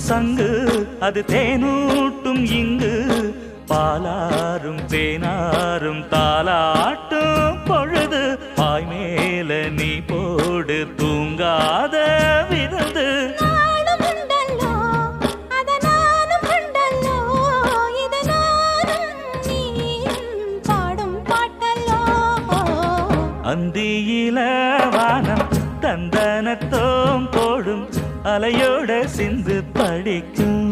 சங்கு அது தேனூட்டும் இங்கு பாலாரும் தேனாரும் தாலாட்டும் பொழுது பாய் மேல நீ போடு தூங்காத விருந்து அந்தியில வானம் தந்தனத்தோம் போடும் அலையோட சிந்து படிக்கும்